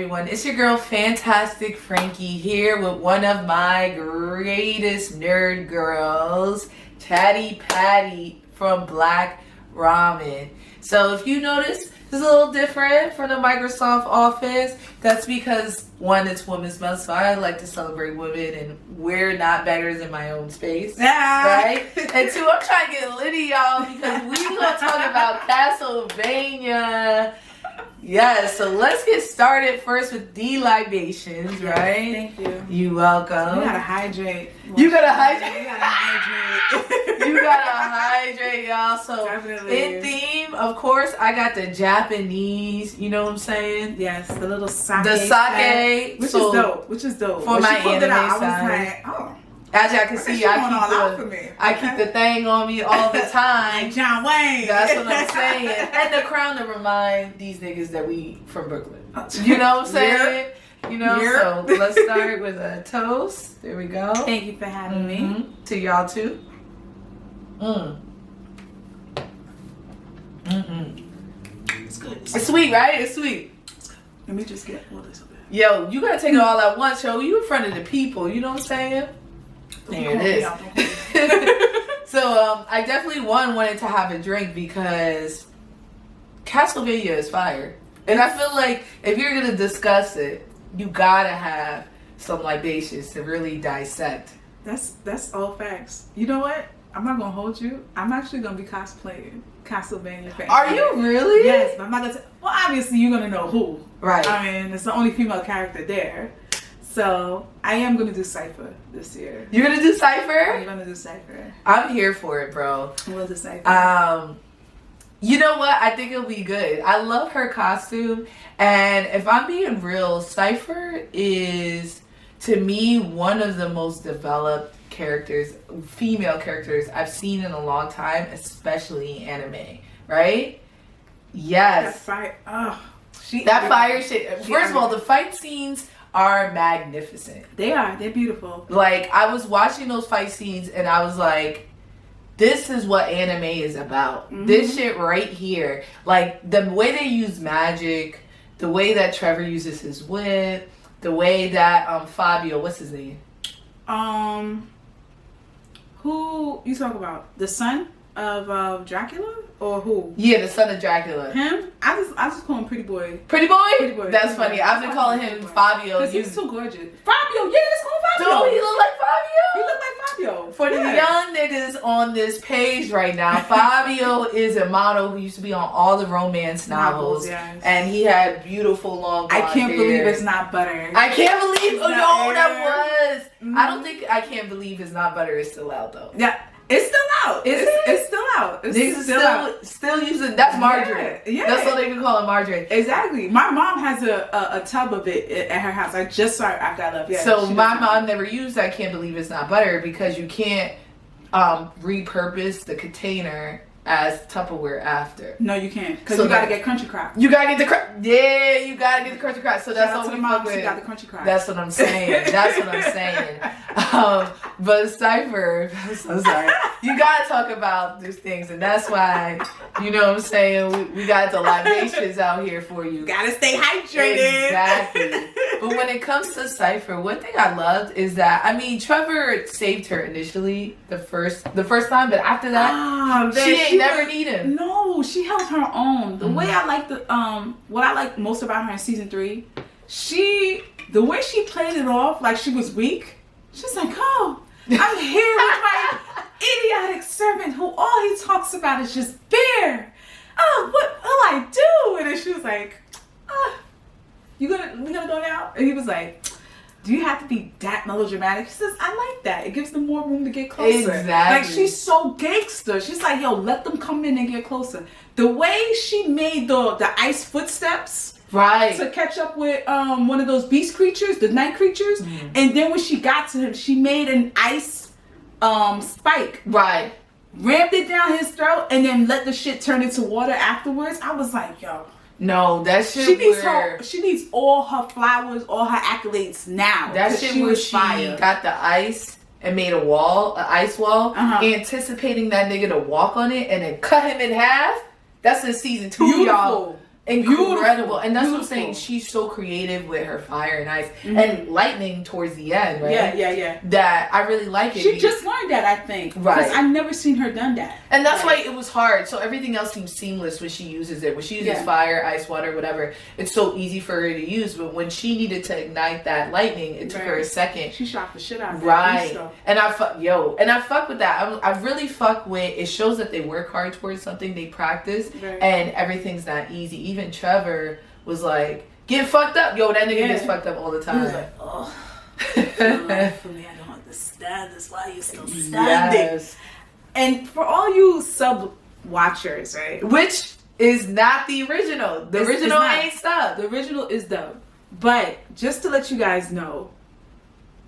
everyone? It's your girl, Fantastic Frankie, here with one of my greatest nerd girls, Chatty Patty from Black Ramen. So if you notice, this is a little different from the Microsoft Office. That's because, one, it's Women's Month, so I like to celebrate women, and we're not beggars in my own space, right? And two, I'm trying to get litty, y'all, because we gonna talk about Castlevania. Yes, so let's get started first with libations, right? Thank you. You welcome. You gotta hydrate. You gotta hydrate. You gotta hydrate. You gotta hydrate, y'all. So Definitely. in theme, of course, I got the Japanese. You know what I'm saying? Yes, the little sake. The sake, which so is dope. Which is dope. for When my she pulled it anime out, side. I was like, oh. As y'all can see, I keep the thing on me all the time. Like John Wayne. That's what I'm saying. And the crown to remind these niggas that we from Brooklyn. You know what I'm saying? You know, so let's start with a toast. There we go. Thank you for having me. To y'all too. It's good. It's sweet, right? It's sweet. Let me just get all this up there. Yo, you gotta take it all at once, yo. You in front of the people, you know what I'm saying? There it is. So, I definitely wanted to have a drink because Castlevania is fire. And I feel like if you're gonna discuss it, you gotta have some libations to really dissect. That's all facts. You know what? I'm not gonna hold you. I'm actually gonna be cosplaying Castlevania fan. Are you really? Yes, but I'm not gonna well, obviously you're gonna know who. Right. I mean, it's the only female character there. So I am gonna do Cypher this year. You're gonna do Cypher? I'm gonna do Cypher. I'm here for it, bro. I'm gonna do Cypher. You know what? I think it'll be good. I love her costume, and if I'm being real, Cypher is, to me, one of the most developed characters, female characters I've seen in a long time, especially in anime. Right? Yes. That fire. That fire shit. First of all, the fight scenes are magnificent. They are. They're beautiful. Like, I was watching those fight scenes and I was like, this is what anime is about. This shit right here. Like, the way they use magic, the way that Trevor uses his whip, the way that Fabio, what's his name? Who you talk about? The son of Dracula? Or who? Yeah, the son of Dracula. Him? I just call him Pretty Boy. Pretty Boy? Pretty Boy. That's funny. I've been calling him Fabio. Because he's too gorgeous. Fabio! Yeah, let's call him Fabio! Dude, he look like Fabio? He look like Fabio. For the young niggas on this page right now, Fabio is a model who used to be on all the romance novels. Yes. And he had beautiful long blonde I can't hair. believe it's not butter. I can't believe, It's not that was. I don't think I can't believe it's not butter is still out though. Yeah. It's still out. It's still out. It's Niggas still using, that's margarine. Yeah. That's what they be calling margarine. Exactly. My mom has a tub of it at her house. I just saw it after I left. Yeah, so my mom never used I can't believe it's not butter because you can't repurpose the container as Tupperware after. No, you can't. Because So you gotta get Crunchy Crab. You gotta get the you gotta get the crunchy crab. So that's Shout out what to we the fuck mom. She with. got the Crunchy Crab. That's what I'm saying. That's what I'm saying. But Cypher, I'm so sorry. You gotta talk about these things, and that's why, you know what I'm saying, we got the libations out here for you. Gotta stay hydrated. Exactly. But when it comes to Cypher, one thing I loved is that, I mean, Trevor saved her initially the first time, but after that, she ain't never need him. No, she held her own. The way I like what I like most about her in season 3, the way she played it off like she was weak. She's like, oh, I'm here with my idiotic servant who all he talks about is just beer. Oh, what will I do? And then she was like, we gonna go now? And he was like, do you have to be that melodramatic? She says, I like that. It gives them more room to get closer. Exactly. Like, she's so gangster. She's like, yo, let them come in and get closer. The way she made the ice footsteps to catch up with one of those beast creatures, the night creatures, and then when she got to him, she made an ice spike. Right. Ramped it down his throat and then let the shit turn into water afterwards. I was like, yo. No, that shit she needs all her flowers, all her accolades now. That shit where she got the ice and made an ice wall, anticipating that nigga to walk on it and then cut him in half. That's in season 2, y'all. incredible. And that's what I'm Beautiful. saying. She's so creative with her fire and ice and lightning towards the end, right? Yeah. That I really like it. She just learned that, I think. Right. Because I've never seen her done that. And that's why it was hard. So everything else seems seamless when she uses it. When she uses fire, ice, water, whatever, it's so easy for her to use. But when she needed to ignite that lightning, it took her a second. She shot the shit out of that. Right. And I fuck with that. I really fuck with, it shows that they work hard towards something, they practice, and everything's not easy. Even Trevor was like, get fucked up. Yo, that nigga gets fucked up all the time. He was like, oh, for me, I don't understand this. Why are you still standing? Yes. And for all you sub watchers, right? Which is not the original. The original ain't stuff. The original is dub. But just to let you guys know,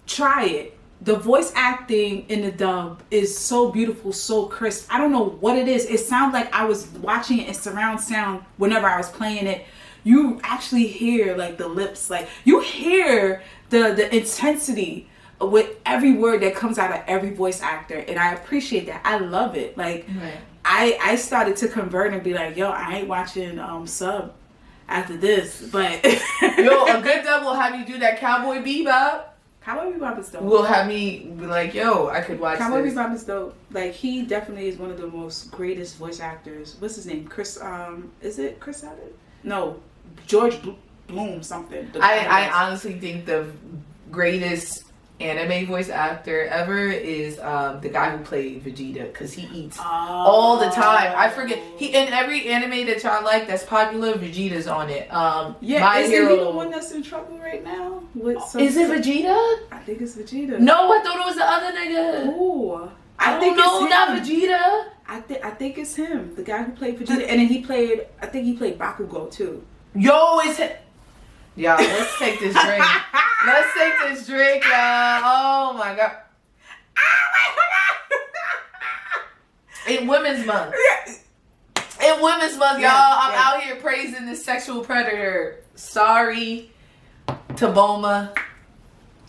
try it. The voice acting in the dub is so beautiful, so crisp. I don't know what it is. It sounds like I was watching it in surround sound whenever I was playing it. You actually hear like the lips, like you hear the intensity with every word that comes out of every voice actor, and I appreciate that. I love it. Like I started to convert and be like, yo, I ain't watching sub after this, but yo, a good dub will have you do that Cowboy Bebop. Cowboy Bebop is dope. Will have me be like, yo, I could watch Cowboy this. Bebop is dope. Like, he definitely is one of the most greatest voice actors. What's his name? Chris, is it Chris Abbott? No, George Bloom something. I honestly think the greatest anime voice actor ever is the guy who played Vegeta, because he eats all the time. I forget, he in every anime that y'all like that's popular, Vegeta's on it. Is he the one that's in trouble right now? Is it Vegeta? I think it's Vegeta. No, I thought it was the other nigga. Ooh, I think no, not Vegeta. I think it's him, the guy who played Vegeta, and then he played Bakugo too. Yo, it's him. Y'all, let's take this drink. Let's take this drink, y'all. Oh my god. In Women's Month. In Women's Month, y'all. I'm out here praising this sexual predator. Sorry to Boma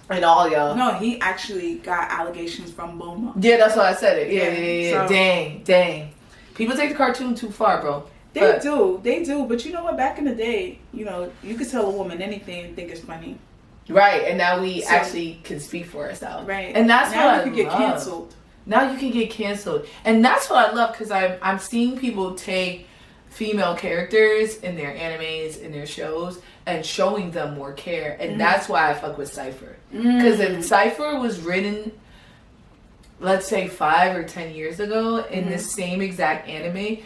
and all y'all. No, he actually got allegations from Boma. Yeah, that's why I said it. Yeah. So, Dang. People take the cartoon too far, bro. They do. But you know what? Back in the day, you could tell a woman anything and think it's funny. Right, and now we actually can speak for ourselves. Right. And that's now what you can get canceled. Now you can get canceled. And that's what I love, because I'm seeing people take female characters in their animes, in their shows, and showing them more care. And that's why I fuck with Cypher. Because if Cypher was written, let's say 5 or 10 years ago, in the same exact anime,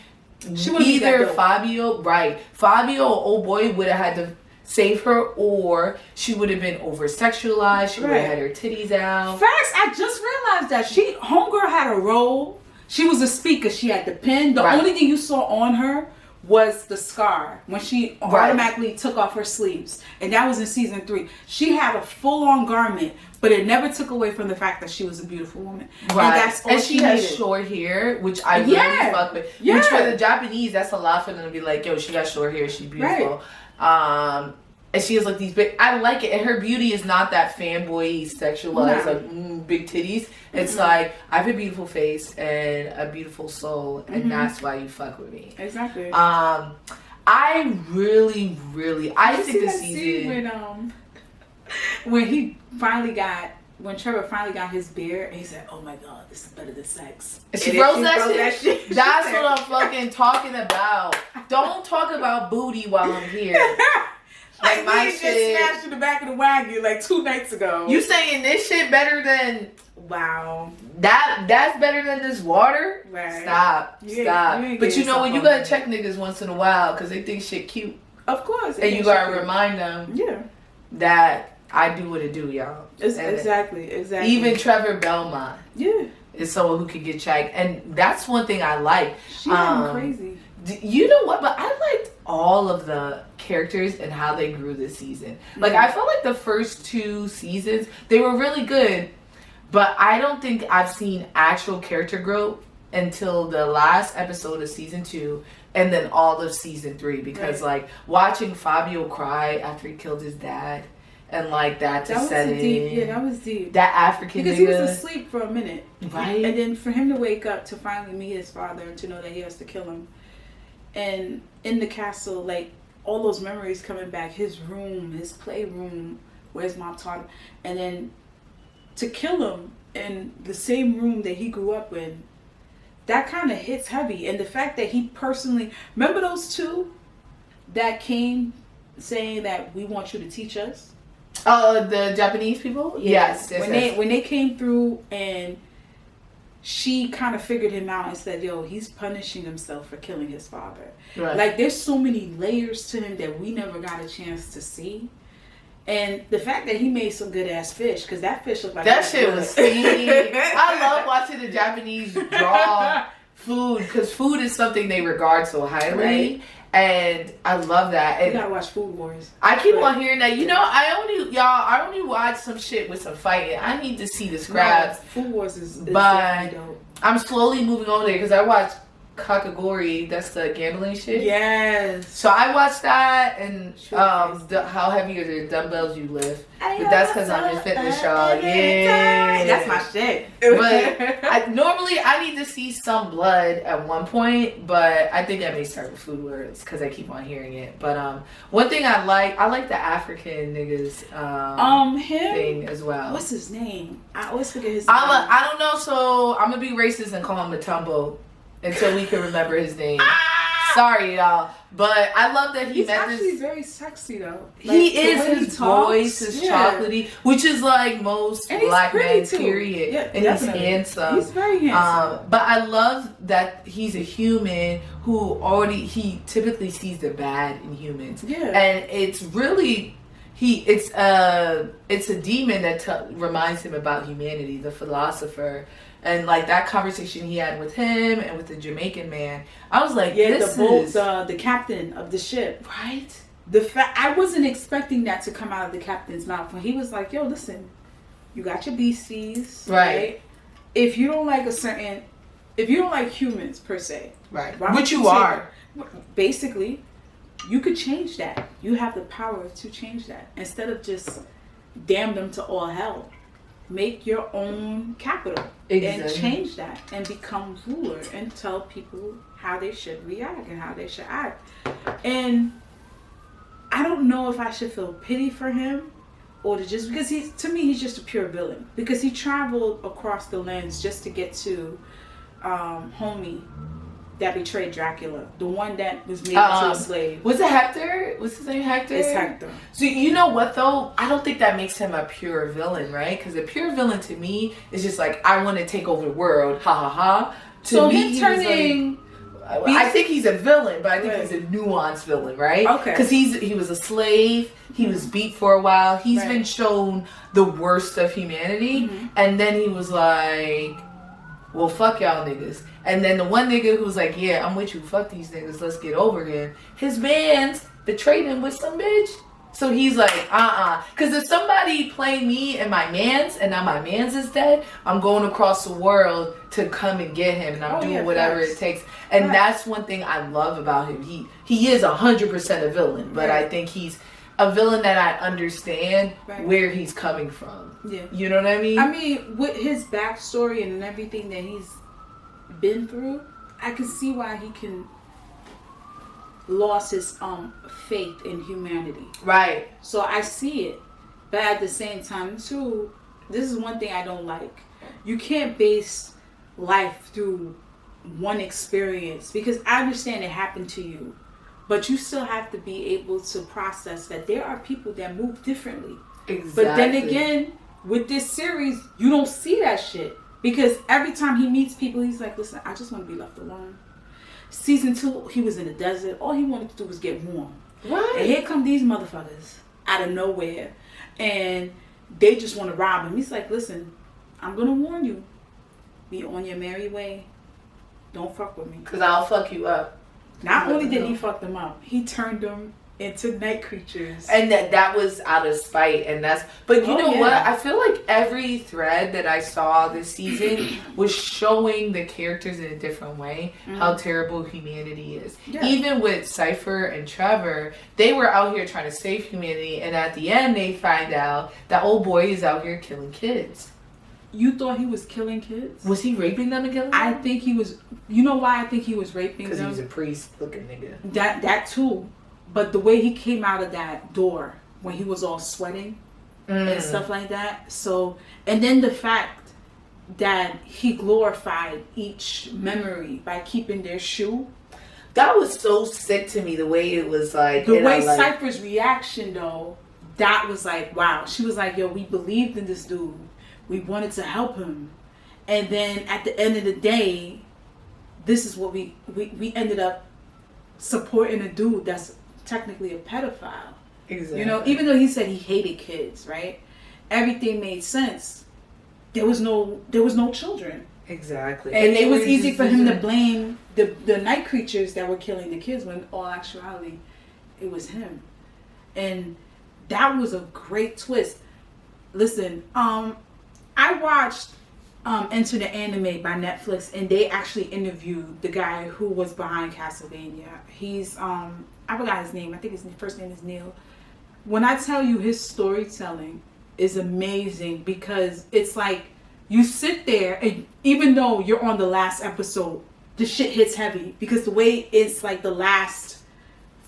either Fabio or old boy would have had to save her, or she would have been over sexualized. She would have had her titties out. Facts. I just realized that homegirl had a role. She was a speaker. She had the pen. The only thing you saw on her was the scar when she automatically took off her sleeves, and that was in season 3. She had a full-on garment, but it never took away from the fact that she was a beautiful woman. Right. And she has short hair, which I really fuck with. Yeah. Which for the Japanese, that's a lot for them to be like, yo, she got short hair, she's beautiful. Right. And she has like these big, I like it. And her beauty is not that fanboy sexualized, like big titties. It's like, I have a beautiful face and a beautiful soul, and that's why you fuck with me. Exactly. I really, I think this season. When Trevor finally got his beard, and he said, "Oh my God, this is better than sex." And she froze that shit. That's what I'm fucking talking about. Don't talk about booty while I'm here. Like my shit just smashed in the back of the wagon like 2 nights ago. You saying this shit better than? Wow. That's better than this water? Right. Stop. But you know what? You gotta check niggas once in a while because they think shit cute. Of course. And you gotta remind them that I do what it do, y'all. Exactly. Even Trevor Belmont is someone who can get checked. And that's one thing I like. She's crazy. You know what? But I liked all of the characters and how they grew this season. Like, I felt like the first 2 seasons, they were really good. But I don't think I've seen actual character growth until the last episode of season 2 and then all of season 3. Because, like, watching Fabio cry after he killed his dad and, like, that set in. Yeah, that was deep. That African because nigga. Because he was asleep for a minute. Right. And then for him to wake up to finally meet his father and to know that he has to kill him. And in the castle, like, all those memories coming back, his room, his playroom, where his mom taught him, and then to kill him in the same room that he grew up in, that kind of hits heavy. And the fact that he personally, remember those two that came saying that we want you to teach us? The Japanese people? Yes. When they came through and she kind of figured him out and said, yo, he's punishing himself for killing his father. Right. Like, there's so many layers to him that we never got a chance to see. And the fact that he made some good ass fish, because that fish looked like that shit was steamy. I love watching the Japanese draw food, because food is something they regard so highly. Right. And I love that. And you gotta watch Food Wars. I keep on hearing that. You know, I only watch some shit with some fighting. I need to see the scraps. No, Food Wars is but dope. I'm slowly moving over there because I watch Kakagori. That's the gambling shit. Yes. So I watched that, and how heavy are the dumbbells you lift? But that's because I'm in fitness, y'all. Yeah, that's my shit. But normally I need to see some blood at one point, but I think I may start with Food Wars because I keep on hearing it. But one thing I like the African niggas him thing as well. What's his name? I always forget his name. I don't know, so I'm gonna be racist and call him Matumbo until we can remember his name. Sorry, y'all, but I love that he's actually very sexy though. Like, he is. His voice is chocolatey, which is like most black men. Period. Yeah, and definitely. He's handsome. He's very handsome. But I love that he's a human who he typically sees the bad in humans. Yeah, and it's really. It's a demon that reminds him about humanity, the philosopher. And like that conversation he had with him and with the Jamaican man, I was like, yeah, the captain of the ship, right? I wasn't expecting that to come out of the captain's mouth when he was like, "Yo, listen, you got your beasties, right? If you don't like if you don't like humans per se, right? Which you are, basically, you could change that. You have the power to change that instead of just damn them to all hell." Make your own capital and change that and become ruler and tell people how they should react and how they should act. And I don't know if I should feel pity for him or because to me he's just a pure villain, because he traveled across the lands just to get to homie that betrayed Dracula, the one that was made into a slave. Was it Hector? What's his name? Hector? It's Hector. So you know what though? I don't think that makes him a pure villain, right? Because a pure villain to me is just like, I want to take over the world, ha ha ha. So him turning... I think he's a villain, but I think he's a nuanced villain, right? Okay. Because he was a slave, he was beat for a while, he's been shown the worst of humanity, and then he was like, well, fuck y'all niggas. And then the one nigga who's like, yeah, I'm with you, fuck these niggas, let's get over him. His mans betrayed him with some bitch. So he's like, because if somebody play me and my mans, and now my mans is dead, I'm going across the world to come and get him, and I'm doing whatever it takes. And that's one thing I love about him. He is 100% a villain, but I think he's a villain that I understand where he's coming from. Yeah. You know what I mean? I mean, with his backstory and everything that he's been through, I can see why he can lost his faith in humanity. Right. So I see it. But at the same time too, this is one thing I don't like. You can't base life through one experience, because I understand it happened to you, but you still have to be able to process that there are people that move differently. Exactly. But then again, with this series, you don't see that shit, because every time he meets people, he's like, listen, I just want to be left alone. Season 2, he was in the desert. All he wanted to do was get warm. Right. And here come these motherfuckers out of nowhere, and they just want to rob him. He's like, listen, I'm going to warn you. Be on your merry way. Don't fuck with me. Because I'll fuck you up. Not only did he fuck them up, he turned them into night creatures. And that was out of spite. But you know what? I feel like every thread that I saw this season was showing the characters in a different way, how terrible humanity is. Yeah. Even with Cypher and Trevor, they were out here trying to save humanity, and at the end they find out that old boy is out here killing kids. You thought he was killing kids? Was he raping them and killing them? I think he was. You know why I think he was raping them? Because he was a priest looking nigga. That too. But the way he came out of that door when he was all sweating and stuff like that. So, and then the fact that he glorified each memory by keeping their shoe. That was so sick to me, the way it was like. The way Cypher's reaction, though, that was like, wow. She was like, yo, we believed in this dude. We wanted to help him. And then at the end of the day, this is what we ended up supporting a dude that's technically a pedophile. Exactly. You know, even though he said he hated kids, right? Everything made sense. There was no children. Exactly. And it was easy for him to blame the night creatures that were killing the kids when in all actuality it was him. And that was a great twist. Listen, I watched Enter the Anime by Netflix, and they actually interviewed the guy who was behind Castlevania. He's I forgot his name. I think his first name is Neil. When I tell you, his storytelling is amazing, because it's like you sit there and even though you're on the last episode, the shit hits heavy, because the way it's like the last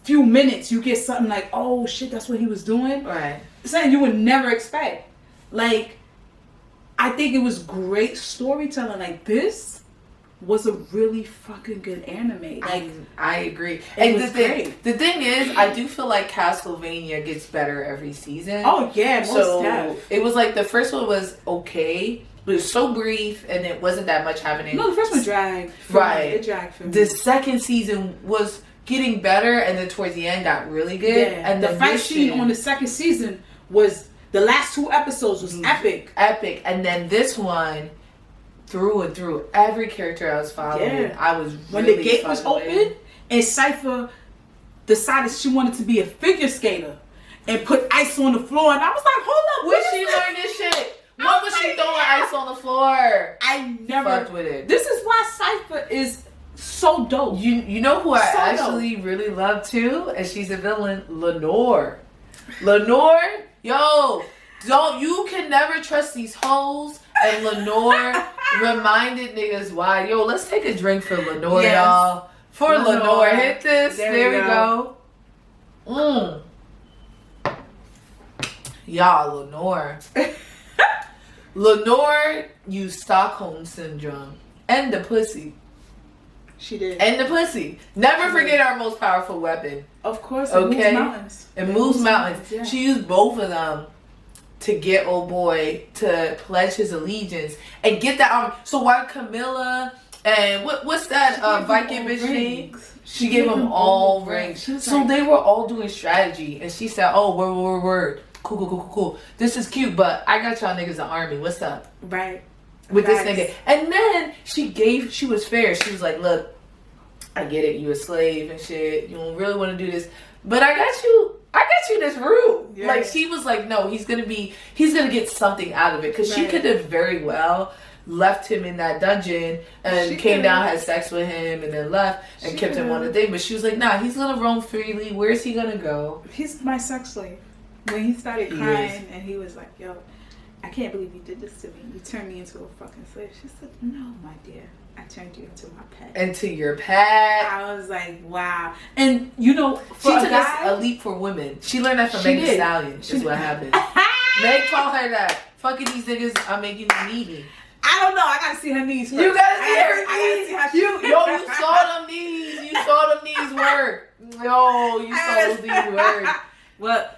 few minutes, you get something like, oh shit, that's what he was doing. Right. Something you would never expect. Like, I think it was great storytelling. Like, this was a really fucking good anime. Like, I agree. And the thing is, I do feel like Castlevania gets better every season. Oh yeah, most so def. it was like the first one was okay, but it was so brief and it wasn't that much happening. No, the first one dragged. Right. It dragged for me. The second season was getting better, and then towards the end got really good. Yeah. And the fight scene on the second season was, the last 2 episodes was epic. Epic. And then this one, through and through, every character I was following, I was really when the gate was open and Cypher decided she wanted to be a figure skater and put ice on the floor, and I was like, hold up, where she learned this shit? What was she throwing ice on the floor? I never fucked with it. This is why Cypher is so dope. You know who I actually really love too, and she's a villain, Lenore. Lenore, yo, you can never trust these hoes. And Lenore reminded niggas why. Yo, let's take a drink for Lenore, y'all. For Lenore. Hit this. There we go. Y'all, Lenore. Lenore used Stockholm Syndrome. And the pussy. She did. And the pussy. Never forget our most powerful weapon. Of course, it moves mountains. It moves mountains. Yeah. She used both of them to get old boy to pledge his allegiance and get that arm. So while Camilla and what's that Viking bitch name? She gave them all rings. So like, they were all doing strategy, and she said, "Oh, word, cool. This is cute, but I got y'all niggas an army. What's up?" Right. With this nigga, and then she was fair. She was like, "Look, I get it. You a slave and shit. You don't really want to do this, but I got you this room." Yeah. Like, she was like, no, he's gonna get something out of it, because she could have very well left him in that dungeon and came down, had sex with him, and then left and kept him on the thing. But she was like, nah, he's gonna roam freely. Where's he gonna go? He's my sex slave. When he started crying and he was like, yo, I can't believe you did this to me. You turned me into a fucking slave. She said, no, my dear. I turned you into my pet. Into your pet. I was like, wow. And, you know, she took a leap for women. She learned that from Meg Thee Stallion, is what happened. Meg told her that, fucking these niggas are making you needy. I don't know. I gotta see her knees first. You gotta see her knees. You saw them knees. You saw them knees work. Yo, you saw those knees work. Well,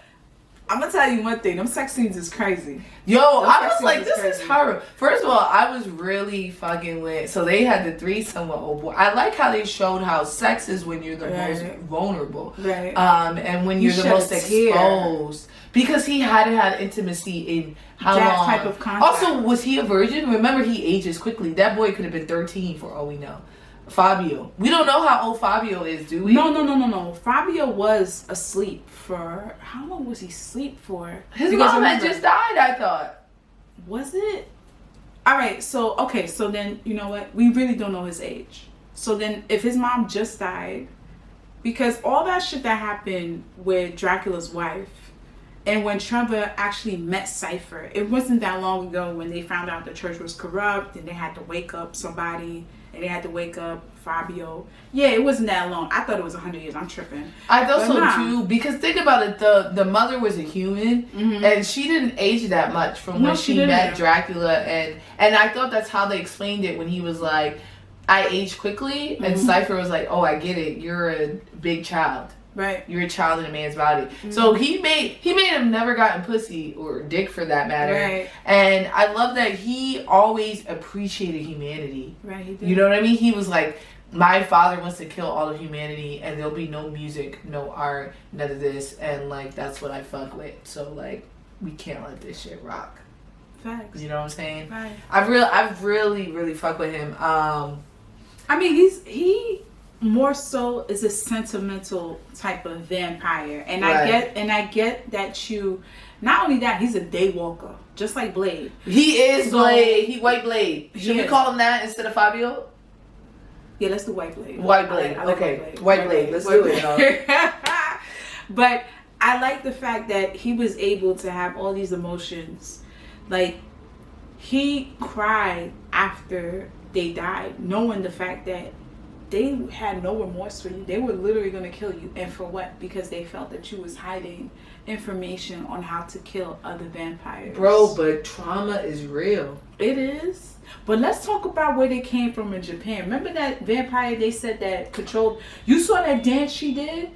I'm gonna tell you one thing. Them sex scenes is crazy. Yo, I was like, this is horrible. First of all, I was really fucking with. So they had the threesome with old boy. I like how they showed how sex is when you're the most vulnerable, and when you're the most exposed. Because he hadn't had intimacy in how long? Type of contact. Also, was he a virgin? Remember, he ages quickly. That boy could have been 13 for all we know. Fabio. We don't know how old Fabio is, do we? No. Fabio was asleep for... How long was he asleep for? His mom had just died, I thought. Was it? Alright, so then, you know what? We really don't know his age. So then, if his mom just died... Because all that shit that happened with Dracula's wife... And when Trevor actually met Cypher... It wasn't that long ago when they found out the church was corrupt... And they had to wake up somebody... and they had to wake up Fabio. Yeah, it wasn't that long. I thought it was 100 years. I'm tripping. I thought But so nah. too, because think about it, the mother was a human, and she didn't age that much from No, when she she didn't. met Dracula, and I thought that's how they explained it when he was like, I age quickly, and Cypher was like, oh, I get it, you're a big child. Right. You're a child in a man's body. So he made him never gotten pussy or dick for that matter. Right. And I love that he always appreciated humanity. Right, he did. You know what I mean? He was like, my father wants to kill all of humanity and there'll be no music, no art, none of this, and like that's what I fuck with. So like we can't let this shit rock. Facts. You know what I'm saying? Right. I've really fuck with him. I mean, he more so is a sentimental type of vampire, and Right. I get that you. Not only that, he's a daywalker, just like Blade. He is So- Blade. He White Blade. Should we Yes. call him that instead of Fabio? Yeah, let's do White Blade. White Blade. I like Okay. White Blade. Let's do it, y'all. But I like the fact that he was able to have all these emotions. Like, he cried after they died, knowing the fact that they had no remorse for you. They were literally going to kill you. And for what? Because they felt that you was hiding information on how to kill other vampires. Bro, but trauma is real. It is. But let's talk about where they came from in Japan. Remember that vampire they said that controlled... You saw that dance she did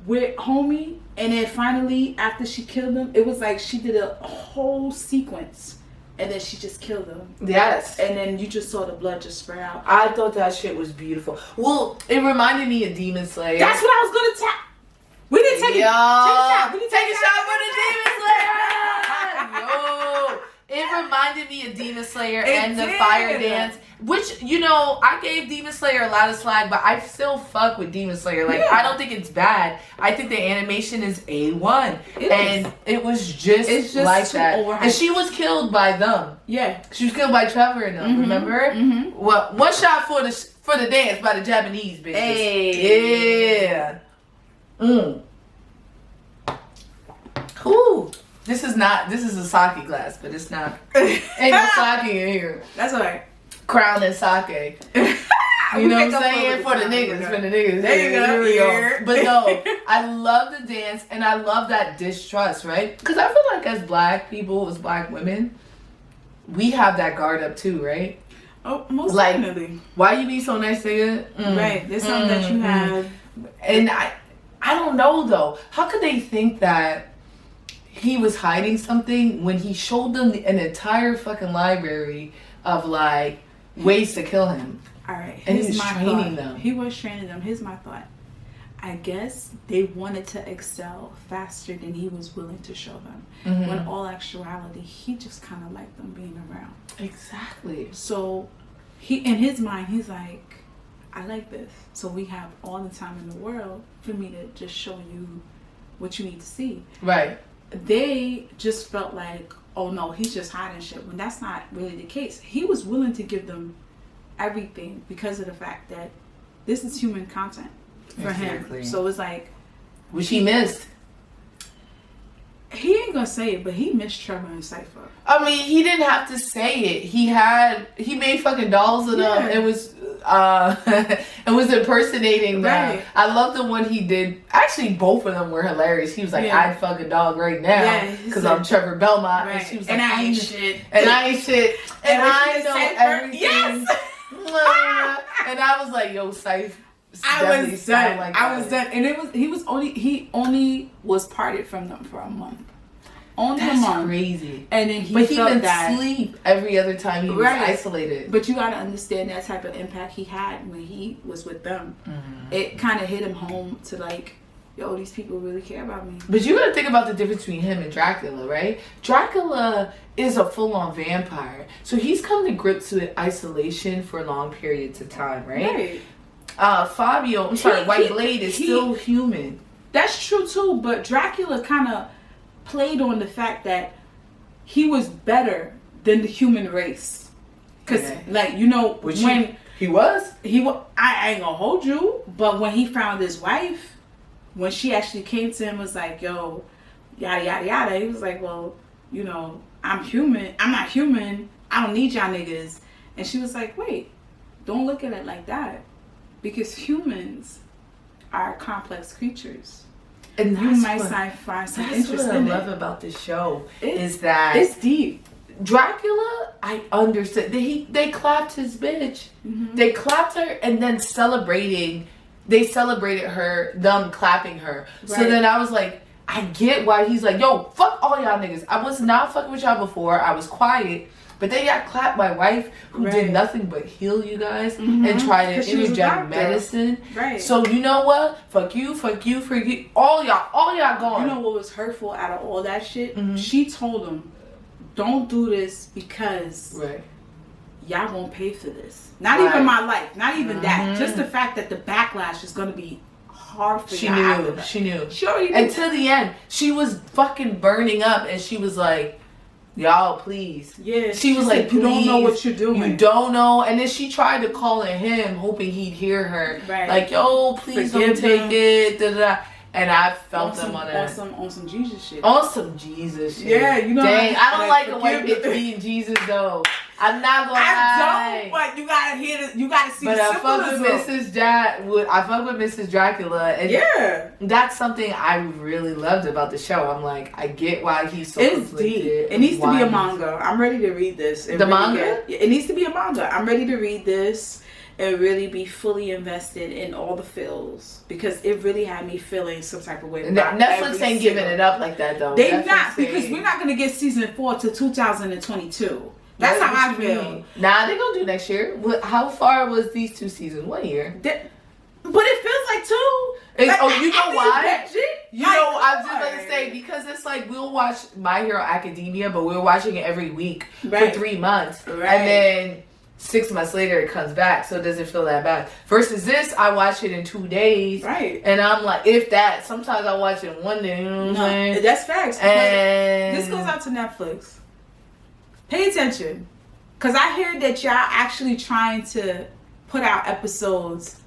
with Homie? And then finally, after she killed him, it was like she did a whole sequence. And then she just killed him. Yes. And then you just saw the blood just spread out. I thought that shit was beautiful. Well, it reminded me of Demon Slayer. That's what I was going to tell. We didn't take Yo, it. We didn't take a shot for the Demon Slayer. Yo, it reminded me of Demon Slayer and the did. fire dance. Which, you know, I gave Demon Slayer a lot of slack, but I still fuck with Demon Slayer. Like, Yeah. I don't think it's bad. I think the animation is A1. It and is. it was just, It's just like too that. overhyped. And she was killed by them. Yeah. She was killed by Trevor and them, remember? Mm-hmm. Well, one shot for the dance by the Japanese bitches. Hey. Yeah. Ooh. This is a sake glass, but it's not. Ain't no sake in here. That's all right. Crown and sake. You know what I'm saying? For the niggas. There you go. Here we go. But no, I love the dance and I love that distrust, right? Because I feel like as black people, as black women, we have that guard up too, right? Oh, most Like, definitely. Why you be so nice, nigga? Right. There's something that you have. And I don't know though. How could they think that he was hiding something when he showed them an entire fucking library of like ways to kill him? All right. And he Here's was my training thought. them. He was training them. Here's my thought. I guess they wanted to excel faster than he was willing to show them. When all actuality, he just kind of liked them being around. Exactly. So he, in his mind, he's like, I like this. So we have all the time in the world for me to just show you what you need to see. Right. They just felt like, oh no, he's just hiding shit. When that's not really the case. He was willing to give them everything because of the fact that this is human content for Exactly. him. So it's like, Which he missed. he ain't gonna say it, but he missed Trevor and Cypher. I mean, he didn't have to say it. He made fucking dolls of them. Yeah. It was it was impersonating them. Right. I love the one he did. Actually, both of them were hilarious. He was like, Yeah. I'd fuck a dog right now Yeah, he because said- I'm Trevor Belmont. Right. And she was And like, I ain't shit. And I ain't shit. And when she I did know Cypher- everything. Yes! And I was like, yo, Cypher. I was done. Like I was done. And he only was parted from them for a month. Only a That's month. crazy. And then he But he felt been that. sleep every other time he was Right. isolated. But you gotta understand that type of impact he had when he was with them. It kind of hit him home to like, yo, these people really care about me. But you gotta think about the difference between him and Dracula, right? Dracula is a full-on vampire. So he's come to grips with isolation for long periods of time, right? Fabio, White Blade is still human. That's true too, but Dracula kind of played on the fact that he was better than the human race. Cause Yeah. like, you know, Which when he was? I ain't gonna hold you, but when he found his wife, when she actually came to him, was like, yo, yada yada yada, he was like, well, you know, I'm human, I'm not human, I don't need y'all niggas. And she was like, wait, don't look at it like that. Because humans are complex creatures. And you might find some interest in it. That's what I love about this show. Is that it's deep. Dracula, I understood. They clapped his bitch. Mm-hmm. They clapped her and then they celebrated her, them clapping her. Right. So then I was like, I get why he's like, yo, fuck all y'all niggas. I was not fucking with y'all before. I was quiet. But they got clapped by wife who did nothing but heal you guys and try to interject medicine. Right. So you know what? Fuck you. All y'all gone. You know what was hurtful out of all that shit? She told him, don't do this because y'all won't pay for this. Not even my life. Not even that. Just the fact that the backlash is going to be hard for y'all. She knew. She already knew. Until the end. She was fucking burning up and she was like, y'all, please. Yeah. She was like, you don't know what you're doing. You don't know. And then she tried to call in him, hoping he'd hear her. Right. Like, yo, please don't take it. Da, da, da. And I felt them on that. On some Jesus shit. On some Jesus shit. Yeah, you know. Dang, I don't like a white bitch being Jesus though. I'm not gonna lie. I don't, but you gotta hear this. You gotta see but the symbolism. I fuck with Mrs. Dracula, and that's something I really loved about the show. I'm like, I get why he's so conflicted. Deep. It needs to be a manga. I'm ready to read this. The manga? It needs to be a manga. I'm ready to read this and really be fully invested in all the feels because it really had me feeling some type of way. Netflix ain't giving it up like that though. They not because we're not gonna get season 4 till 2022. That's how I feel. Nah, they gonna do next year. How far was these 2 seasons? 1 year. But it feels like 2. Like, you know why? You know, I was just gonna gonna say because it's like we'll watch My Hero Academia, but we're watching it every week for 3 months, and then 6 months later it comes back, so it doesn't feel that bad. Versus this, I watch it in 2 days, and I'm like, if that. Sometimes I watch it in 1 day. You know what I'm saying? That's facts. And this goes out to Netflix. Pay attention, cause I hear that y'all actually trying to put out episodes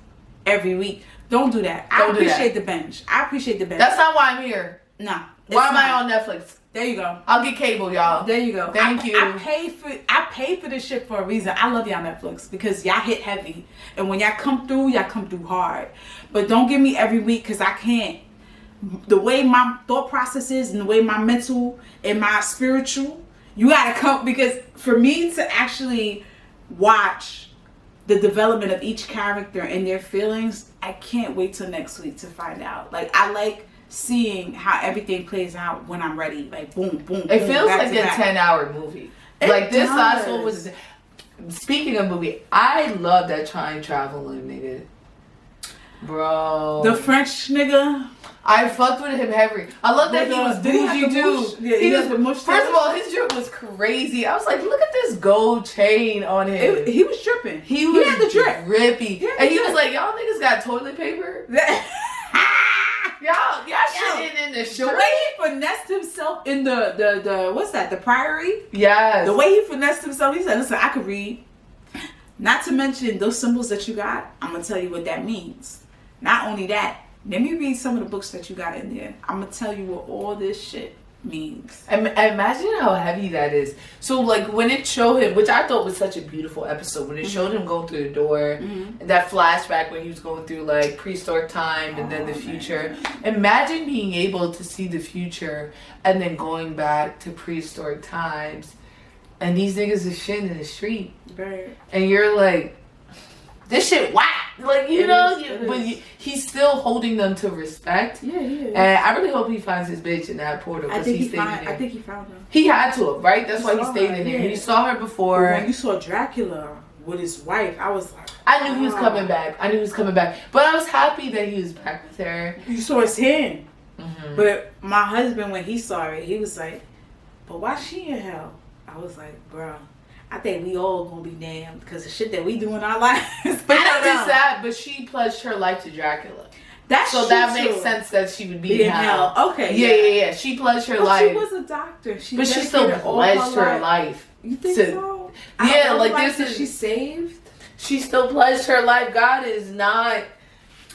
every week. Don't do that. I appreciate the binge. That's not why I'm here. Nah. Why am I on Netflix? There you go. I'll get cable, y'all. There you go. Thank you. I pay for this shit for a reason. I love y'all Netflix because y'all hit heavy, and when y'all come through hard. But don't give me every week because I can't. The way my thought process is, and the way my mental and my spiritual, you gotta come because for me to actually watch the development of each character and their feelings, I can't wait till next week to find out. Like I like seeing how everything plays out when I'm ready. Like boom, boom. It feels like a 10-hour movie. Like this last one was. Speaking of movie, I love that time traveling nigga, bro. The French nigga. I fucked with him heavy. I love that he was bougie too. Yeah, he was. First of all, his drip was crazy. I was like, look at this gold chain on him. He was dripping. He had the drip. Drippy. And he was like, y'all niggas got toilet paper? Y'all shit in the street. The way he finessed himself in the what's that? The Priory? Yes. The way he finessed himself, he said, listen, I could read. Not to mention those symbols that you got, I'm going to tell you what that means. Not only that, let me read some of the books that you got in there. I'm going to tell you what all this shit means. Imagine how heavy that is. So like when it showed him, which I thought was such a beautiful episode, when it showed him going through the door, that flashback when he was going through like prehistoric time and then the future. Man. Imagine being able to see the future and then going back to prehistoric times, and these niggas is shitting in the street, right? And you're like, this shit whack. Like, you know, but he's still holding them to respect. Yeah. And I really hope he finds his bitch in that portal. I think he found her. He had to have, right? That's why he stayed in there. He saw her before. But when you saw Dracula with his wife, I was like, I knew he was coming back. But I was happy that he was back with her. You saw his hand. Mm-hmm. But my husband, when he saw it, he was like, but why she in hell? I was like, bro, I think we all gonna be damned because the shit that we do in our lives. But not just that, but she pledged her life to Dracula. So that makes sense that she would be in hell. Okay. Yeah. She pledged her life. She was a doctor. But she still pledged her life. You think so? Yeah, like this is she saved? She still pledged her life. God is not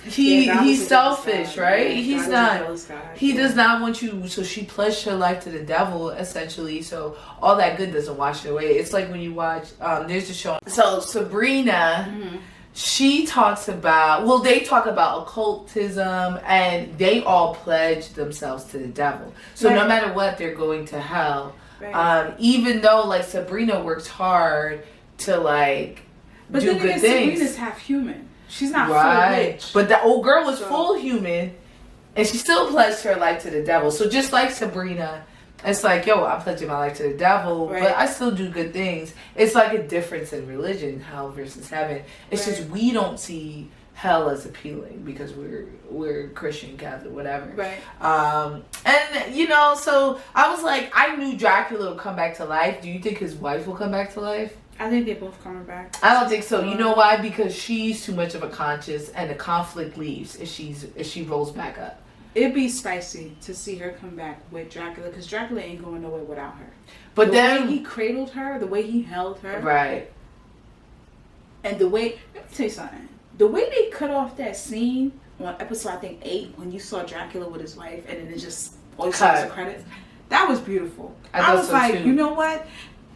he's selfish, right? He's not. He Yeah. does not want you. So she pledged her life to the devil, essentially. So all that good doesn't wash it away. It's like when you watch. There's a show. So Sabrina. Mm-hmm. She talks about, well, they talk about occultism, and they all pledge themselves to the devil. So no matter what, they're going to hell. Right. Even though, like, Sabrina works hard to, like, But do then good again, things. Sabrina's half human. She's not full Right. witch. But the old girl was So- full human, and she still pledged her life to the devil. So just like Sabrina, it's like, yo, I'm pledging my life to the devil, Right. but I still do good things. It's like a difference in religion, hell versus heaven. It's Right. just we don't see hell as appealing because we're Christian, Catholic, whatever. Right. And you know, so I was like, I knew Dracula would come back to life. Do you think his wife will come back to life? I think they're both coming back. I don't think so. You know why? Because she's too much of a conscious, and the conflict leaves if she rolls back up. It'd be spicy to see her come back with Dracula, because Dracula ain't going nowhere without her. But The then way he cradled her, the way he held her, right. and the way, let me tell you something. The way they cut off that scene on episode, I think 8, when you saw Dracula with his wife, and then it just all you saw was the credits, that was beautiful. I was so like, too. you know what?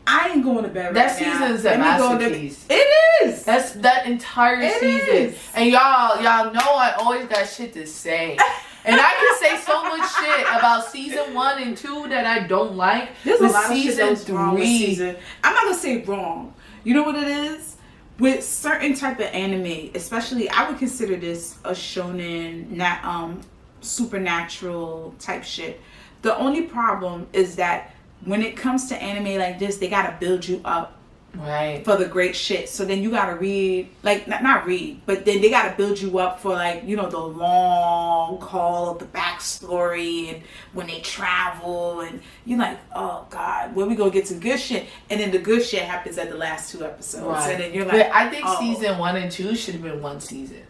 I ain't going to bed That right now. season's a Let me go to- masterpiece. It is. That's that entire It season. is. And y'all know I always got shit to say. And I can say so much shit about season 1 and 2 that I don't like. There's a But lot of shit that was wrong with 3, season. I'm not gonna say wrong. You know what it is? With certain type of anime, especially, I would consider this a shonen, not supernatural type shit. The only problem is that when it comes to anime like this, they gotta build you up right. for the great shit. So then you gotta read, like, not read, but then they gotta build you up for, like, you know, the long haul of the backstory and when they travel, and you're like, oh god, when we gonna get some good shit? And then the good shit happens at the last 2 episodes. Right. And then you're like, But I think oh. season 1 and 2 should have been one season.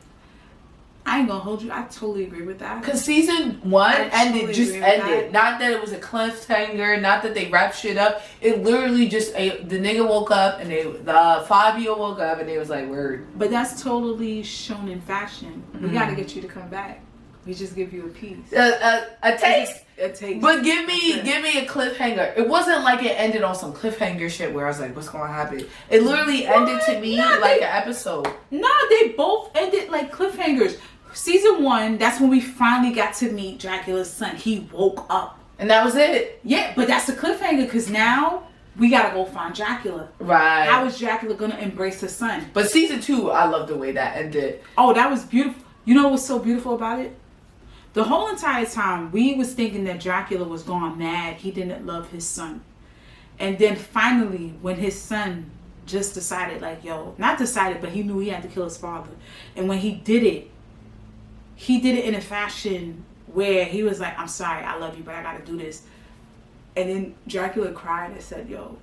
I ain't gonna hold you. I totally agree with that. Because season 1 I ended, totally just agree with ended. that. Not that it was a cliffhanger, not that they wrapped shit up. It literally just, the nigga woke up and the 5-year-old woke up and they was like, word. But that's totally shonen fashion. We Mm-hmm. gotta get you to come back. We just give you a piece. A taste. A taste. But give me a cliffhanger. It wasn't like it ended on some cliffhanger shit where I was like, what's going to happen? It literally ended to me Nah, like an episode. No, they both ended like cliffhangers. Season 1, that's when we finally got to meet Dracula's son. He woke up. And that was it. Yeah, but that's the cliffhanger, because now we gotta go find Dracula. Right. How is Dracula gonna embrace his son? But season 2, I love the way that ended. Oh, that was beautiful. You know what's so beautiful about it? The whole entire time, we was thinking that Dracula was gone mad. He didn't love his son. And then finally, when his son just decided, like, yo, not decided, but he knew he had to kill his father. And when he did it in a fashion where he was like, I'm sorry, I love you, but I gotta do this. And then Dracula cried and said, yo,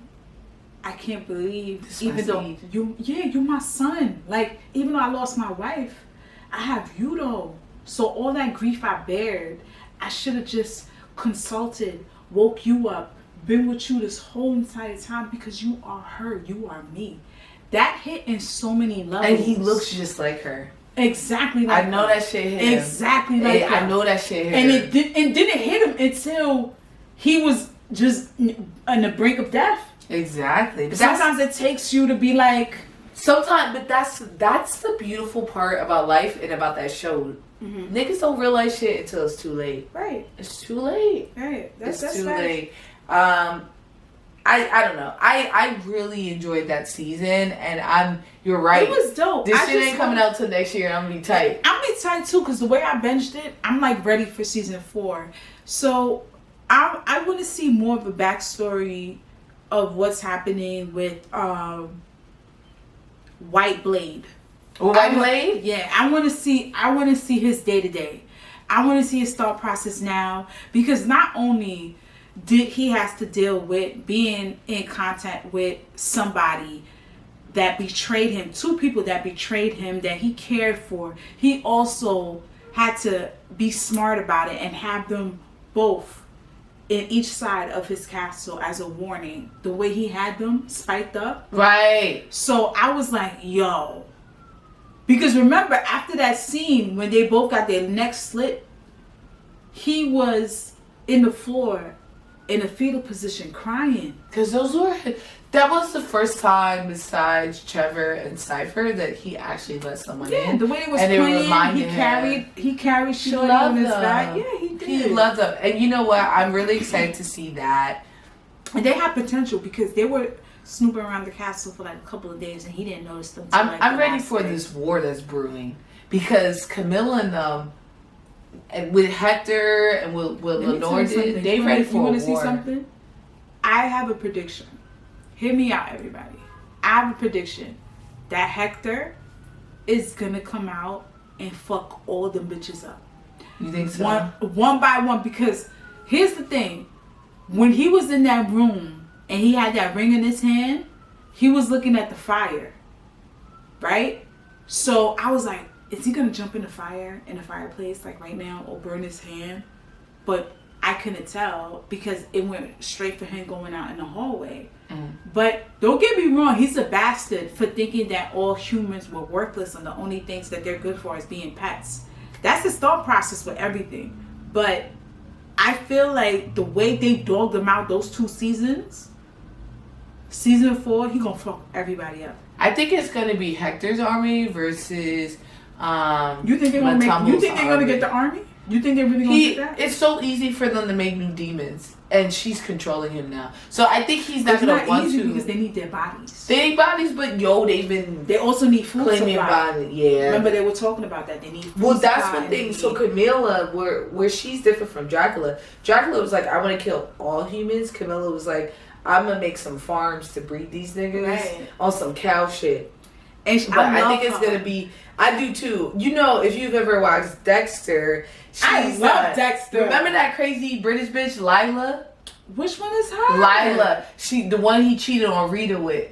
I can't believe, This even my though seed. you're my son. Like, even though I lost my wife, I have you though. So all that grief I bared, I should have just consulted, woke you up, been with you this whole entire time, because you are her, you are me. That hit in so many levels. And he looks just like her. Exactly like I know her. that shit hit him. Exactly like I her. know that shit hit And him. it didn't hit him until he was just on the brink of death. Exactly. But Sometimes it takes you to be like, sometimes, but that's the beautiful part about life and about that show. Niggas don't realize shit until it's too late. right, It's too late. right. It's That's too facts. late. I don't know. I really enjoyed that season, and you're right. It was dope. This I shit just ain't coming out till next year. I'm gonna be tight. I'm be tight too, because the way I binged it, I'm like ready for season 4. So I want to see more of a backstory of what's happening with White Blade. White Blade? Yeah, I want to see his day to day. I want to see his thought process now, because not only did he has to deal with being in contact with somebody that betrayed him, 2 people that betrayed him that he cared for, he also had to be smart about it and have them both in each side of his castle as a warning. The way he had them spiked up. Right. So I was like, yo, Because remember, after that scene, when they both got their necks slit, he was in the floor in a fetal position crying. Because that was the first time besides Trevor and Cypher that he actually let someone in. The way it was and playing, he carried Shorty on his back. Yeah, he did. He loved them. And you know what? I'm really excited to see that. And they had potential because they were snooping around the castle for like a couple of days and he didn't notice them. I'm ready for this war that's brewing. Because Camilla and them, and with Hector and with Lenore, they ready for a war. You want to see something? I have a prediction. Hear me out, everybody. I have a prediction that Hector is gonna come out and fuck all them bitches up. You think so? One by one, because here's the thing. When he was in that room and he had that ring in his hand, he was looking at the fire. Right? So I was like, is he gonna jump in the fireplace like right now, or burn his hand? But I couldn't tell because it went straight for him going out in the hallway. But don't get me wrong, he's a bastard for thinking that all humans were worthless and the only things that they're good for is being pets. That's his thought process for everything. But I feel like the way they dogged him out those 2 seasons, season 4, he gonna fuck everybody up. I think it's gonna be Hector's army versus you think they're gonna get the army? You think they're really gonna get that? It's so easy for them to make new demons, and she's controlling him now. So I think he's not gonna want to, because they need their bodies. They need bodies, but they also need food claiming supply. body. Yeah, remember they were talking about that. They need food well, supply. that's one thing. So Camilla, where she's different from Dracula. Dracula was like, I want to kill all humans. Camilla was like, I'm gonna make some farms to breed these niggas on some cow shit. But I think it's gonna be. I do too. You know, if you've ever watched Dexter, I love Dexter. Remember that crazy British bitch, Lila? Which one is her? Lila. The one he cheated on Rita with.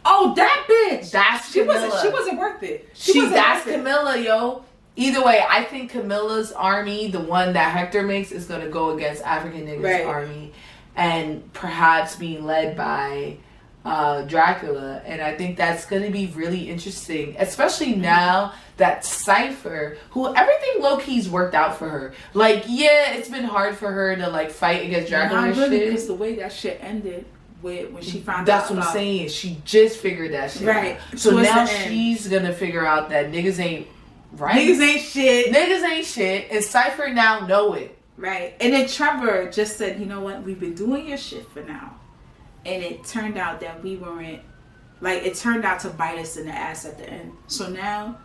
Oh, that bitch. That's Camilla. She wasn't worth it. That's Camilla, yo. Either way, I think Camilla's army, the one that Hector makes, is gonna go against African niggas' army, and perhaps being led by Dracula. And I think that's going to be really interesting, especially now that Cypher, who everything low-key's worked out for her. Like, yeah, it's been hard for her to like fight against Dracula and shit. Because the way that shit ended when she found out. That's what I'm saying. She just figured that shit out. So now she's going to figure out that niggas ain't right. Niggas ain't shit. Niggas ain't shit. And Cypher now know it. Right. And then Trevor just said, you know what? We've been doing your shit for now. And it turned out that we weren't, like, it turned out to bite us in the ass at the end. So now,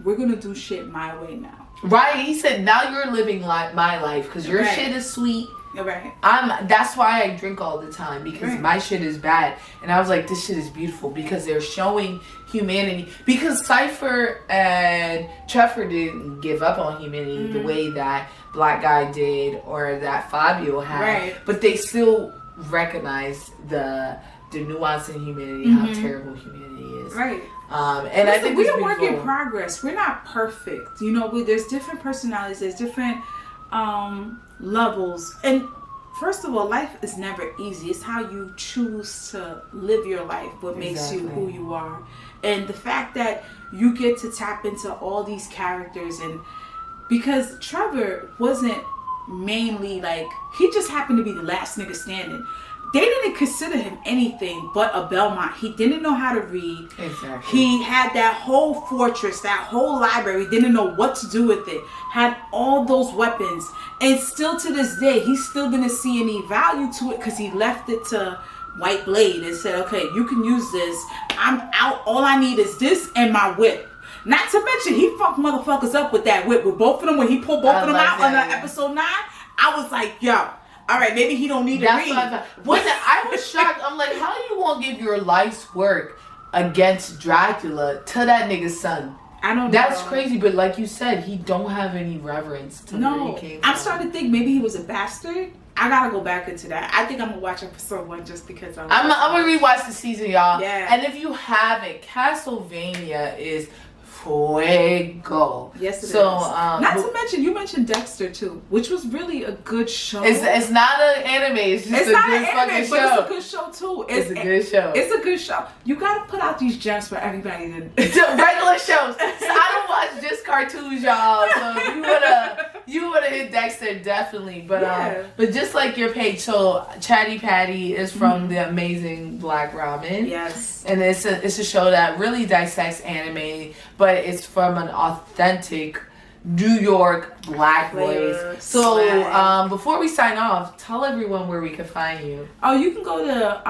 we're going to do shit my way now. Right. He said, now you're living my life because your shit is sweet. Right. That's why I drink all the time, because my shit is bad. And I was like, this shit is beautiful because they're showing humanity. Because Cypher and Trevor didn't give up on humanity the way that Black Guy did or that Fabio had. Right. But they still recognize the nuance in humanity, how terrible humanity is. Right. And I think we're a work in progress. We're not perfect. You know, there's different personalities, there's different levels. And first of all, life is never easy. It's how you choose to live your life, what makes you who you are. And the fact that you get to tap into all these characters, and because Trevor wasn't mainly like, he just happened to be the last nigga standing. They didn't consider him anything but a Belmont. He didn't know how to read. Exactly. He had that whole fortress, that whole library, didn't know what to do with it, had all those weapons, and still to this day he still didn't see any value to it because he left it to White Blade and said, okay, you can use this, I'm out, all I need is this and my whip. Not to mention, he fucked motherfuckers up with that whip. With both of them, when he pulled both of them out on episode 9, I was like, yo, all right, maybe he don't need to read. I was shocked. I'm like, how you gonna give your life's work against Dracula to that nigga's son? I don't know. That's crazy, but like you said, he don't have any reverence to where he came from. I'm starting to think maybe he was a bastard. I gotta go back into that. I think I'm gonna watch episode 1 just because I'm gonna rewatch the season, y'all. Yeah. And if you haven't, Castlevania is fuego. Yes, it is. Not to mention, you mentioned Dexter too, which was really a good show. It's not an anime. It's just a not good an fucking anime, show. but it's a good show too. It's a good show. It's a good show. You gotta put out these gems for everybody to regular shows. So I don't watch just cartoons, y'all. So if you wanna hit Dexter, definitely. But but just like your page, so Chatty Patty is from the amazing Black Ramen. Yes. And it's a show that really dissects anime, but it's from an authentic New York Black voice. So before we sign off, tell everyone where we can find you. Oh, you can go to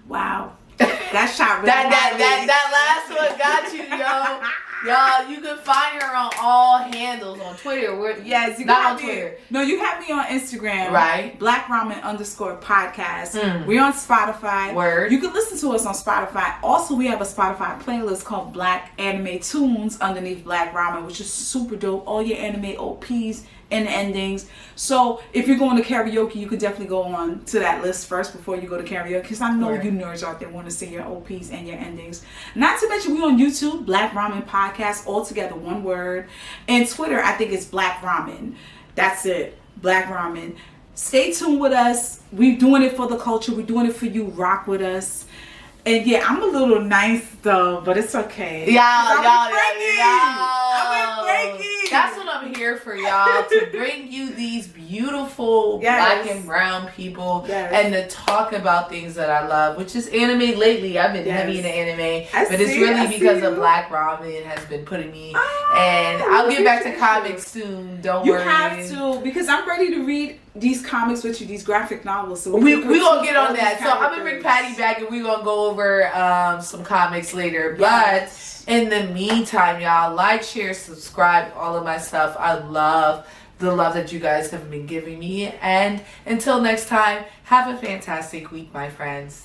wow. That shot really that last one got you, yo. Y'all, you can find her on all handles on Twitter. Yes, you not on Twitter. No, you have me on Instagram. Right. Black Ramen _podcast. We're on Spotify. Word. You can listen to us on Spotify. Also, we have a Spotify playlist called Black Anime Tunes underneath Black Ramen, which is super dope. All your anime OPs and endings. So if you're going to karaoke, you could definitely go on to that list first before you go to karaoke, because I know you nerds out there want to see your OPs and your endings. Not to mention, we're on YouTube, Black Ramen Podcast, all together, one word. And Twitter, I think it's Black Ramen. That's it, Black Ramen. Stay tuned with us. We're doing it for the culture. We're doing it for you. Rock with us. And yeah, I'm a little nice though, but it's okay. Y'all. That's what I'm here for, y'all. To bring you these beautiful black and brown people and to talk about things that I love, which is anime lately. I've been heavy into anime, but it's really because of Black Ramen has been putting me. And I'll get back to comics soon. Don't worry. You have to, because I'm ready to read these comics with you, these graphic novels. So we gonna get on that. So I'm gonna bring Patty back and we're gonna go over some comics later. But in the meantime, y'all, like, share, subscribe, all of my stuff. I love the love that you guys have been giving me. And until next time, have a fantastic week, my friends.